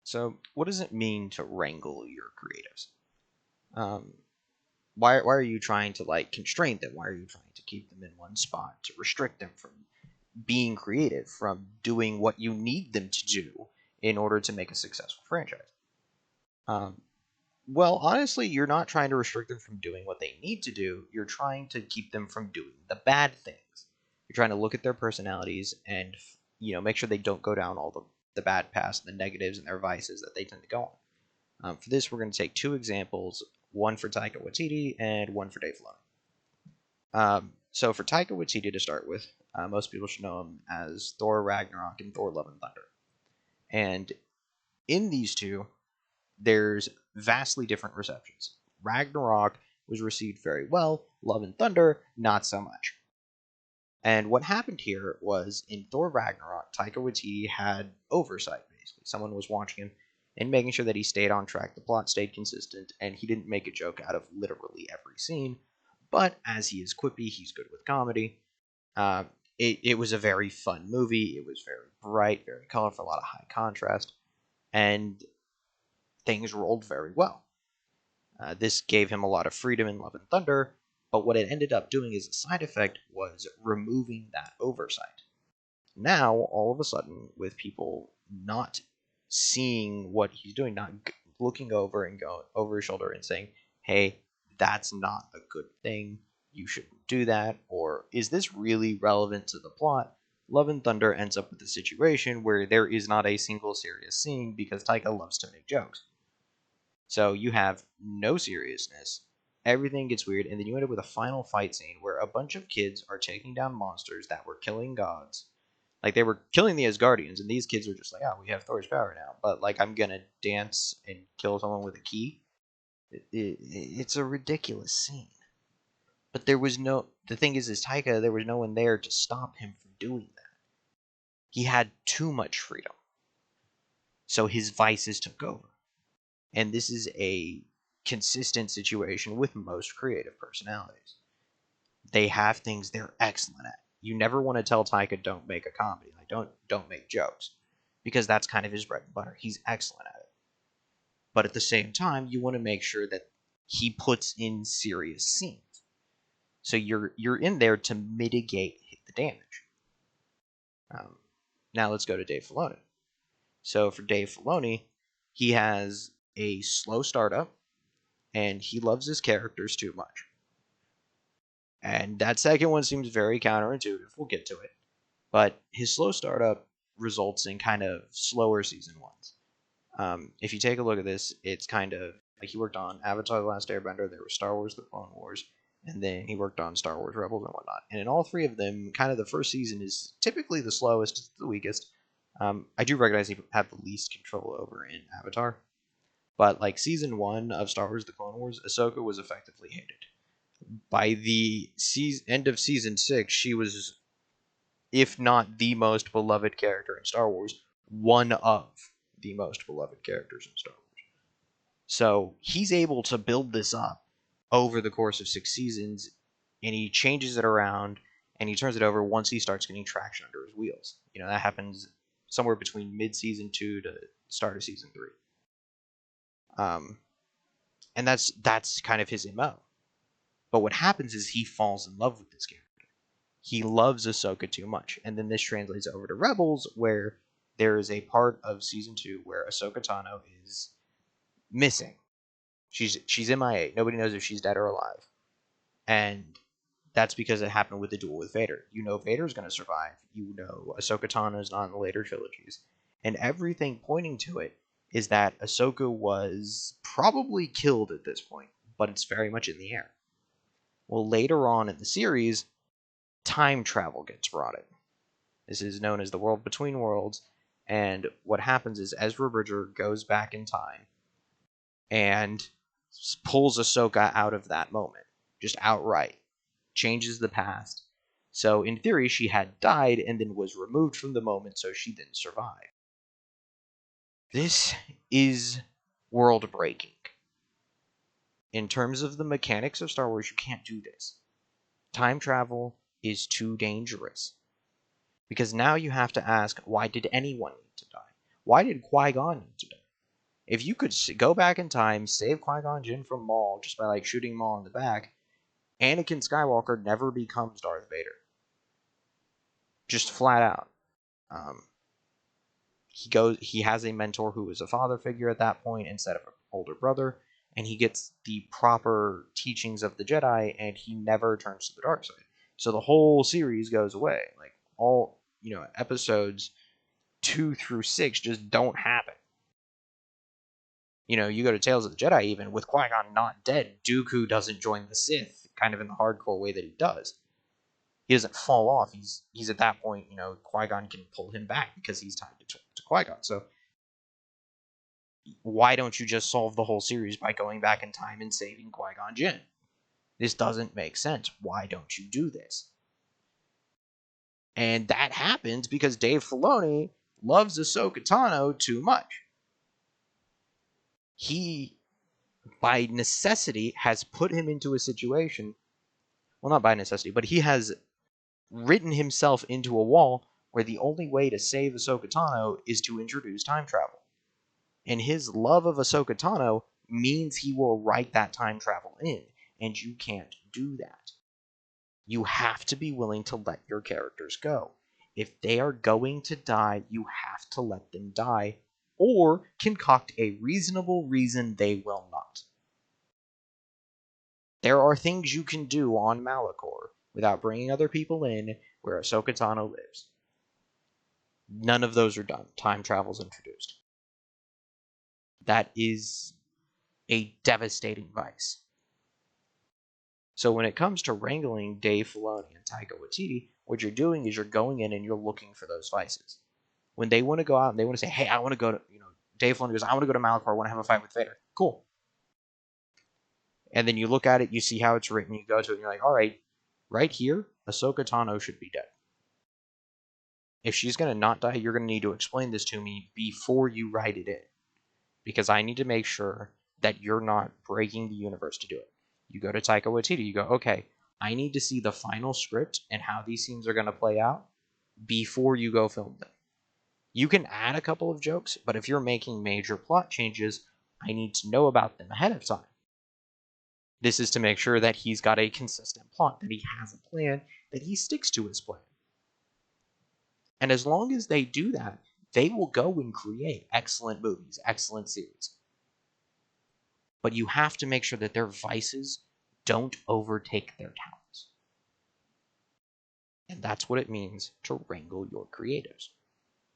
So, what does it mean to wrangle your creatives? Um, why are you trying to like constrain them? Why are you trying to keep them in one spot to restrict them from being creative, from doing what you need them to do in order to make a successful franchise? Um, well, honestly, you're not trying to restrict them from doing what they need to do. You're trying to keep them from doing the bad things. You're trying to look at their personalities and make sure they don't go down all the bad paths, the negatives, and their vices that they tend to go on. For this, we're going to take two examples, one for Taika Waititi and one for Dave Filoni. So for Taika Waititi to start with, most people should know him as Thor Ragnarok and Thor Love and Thunder. And in these two, there's vastly different receptions. Ragnarok was received very well, Love and Thunder, not so much. And what happened here was in Thor Ragnarok, Taika Waititi had oversight, basically. Someone was watching him and making sure that he stayed on track, the plot stayed consistent, and he didn't make a joke out of literally every scene. But as he is quippy, he's good with comedy. Uh, it was a very fun movie. It was very bright, very colorful, a lot of high contrast, and things rolled very well. This gave him a lot of freedom in Love and Thunder, but what it ended up doing as a side effect was removing that oversight. Now, all of a sudden, with people not seeing what he's doing, not looking over and going over his shoulder and saying, hey, that's not a good thing, you shouldn't do that, or is this really relevant to the plot? Love and Thunder ends up with a situation where there is not a single serious scene because Taika loves to make jokes. So you have no seriousness, everything gets weird, and then you end up with a final fight scene where a bunch of kids are taking down monsters that were killing gods. Like, they were killing the Asgardians, and these kids are just like, oh, we have Thor's power now, but like, I'm gonna dance and kill someone with a key. It's a ridiculous scene. But there was no. The thing is Taika, there was no one there to stop him from doing that. He had too much freedom. So his vices took over. And this is a consistent situation with most creative personalities. They have things they're excellent at. You never want to tell Taika don't make a comedy, like don't make jokes, because that's kind of his bread and butter. He's excellent at it. But at the same time, you want to make sure that he puts in serious scenes. So you're in there to mitigate the damage. Um, Now let's go to Dave Filoni. So for Dave Filoni, he has a slow startup, and he loves his characters too much. And that second one seems very counterintuitive. We'll get to it. But his slow startup results in kind of slower season ones. If you take a look at this, it's kind of like he worked on Avatar: The Last Airbender, there was Star Wars: The Clone Wars, and then he worked on Star Wars Rebels and whatnot. And in all three of them, kind of the first season is typically the slowest, the weakest. I do recognize he had the least control over in Avatar, but like season one of Star Wars: The Clone Wars, Ahsoka was effectively hated. By the end of season 6, she was, if not the most beloved character in Star Wars, one of the most beloved characters in Star Wars. So he's able to build this up over the course of 6 seasons, and he changes it around and he turns it over once he starts getting traction under his wheels. That happens somewhere between mid season 2 to start of season 3. And that's kind of his MO. But what happens is he falls in love with this character. He loves Ahsoka too much. And then this translates over to Rebels, where there is a part of season 2 where Ahsoka Tano is missing. She's MIA. Nobody knows if she's dead or alive. And that's because it happened with the duel with Vader. Vader's going to survive. Ahsoka Tano is not in the later trilogies. And everything pointing to it is that Ahsoka was probably killed at this point, but it's very much in the air. Well, later on in the series, time travel gets brought in. This is known as the World Between Worlds, and what happens is Ezra Bridger goes back in time and pulls Ahsoka out of that moment, just outright, changes the past. So in theory, she had died and then was removed from the moment, so she didn't survive. This is world breaking. In terms of the mechanics of Star Wars, you can't do this. Time travel is too dangerous. Because now you have to ask, why did anyone need to die? Why did Qui-Gon need to die? If you could go back in time, save Qui-Gon Jinn from Maul just by like shooting Maul in the back, Anakin Skywalker never becomes Darth Vader. Just flat out. Um, he has a mentor who is a father figure at that point instead of an older brother, and he gets the proper teachings of the Jedi, and he never turns to the dark side. So the whole series goes away. Like all episodes 2 through 6 just don't happen. You go to Tales of the Jedi, even with Qui-Gon not dead, Dooku doesn't join the Sith, kind of in the hardcore way that he does. He doesn't fall off. He's at that point, Qui-Gon can pull him back because he's tied to Qui-Gon. So why don't you just solve the whole series by going back in time and saving Qui-Gon Jinn? This doesn't make sense. Why don't you do this? And that happens because Dave Filoni loves Ahsoka Tano too much. He, by necessity, has put him into a situation. Well, not by necessity, but he has written himself into a wall where the only way to save Ahsoka Tano is to introduce time travel. And his love of Ahsoka Tano means he will write that time travel in, and you can't do that. You have to be willing to let your characters go. If they are going to die, you have to let them die, or concoct a reasonable reason they will not. There are things you can do on Malachor without bringing other people in where Ahsoka Tano lives. None of those are done. Time travel's introduced. That is a devastating vice. So when it comes to wrangling Dave Filoni and Taika Waititi, what you're doing is you're going in and you're looking for those vices. When they want to go out and they want to say, hey, I want to go to, Dave Filoni goes, I want to go to Malachor, I want to have a fight with Vader. Cool. And then you look at it, you see how it's written, you go to it, and you're like, all right, right here, Ahsoka Tano should be dead. If she's going to not die, you're going to need to explain this to me before you write it in. Because I need to make sure that you're not breaking the universe to do it. You go to Taika Waititi, you go, okay, I need to see the final script and how these scenes are going to play out before you go film them. You can add a couple of jokes, but if you're making major plot changes, I need to know about them ahead of time. This is to make sure that he's got a consistent plot, that he has a plan, that he sticks to his plan. And as long as they do that, they will go and create excellent movies, excellent series. But you have to make sure that their vices don't overtake their talents. And that's what it means to wrangle your creatives.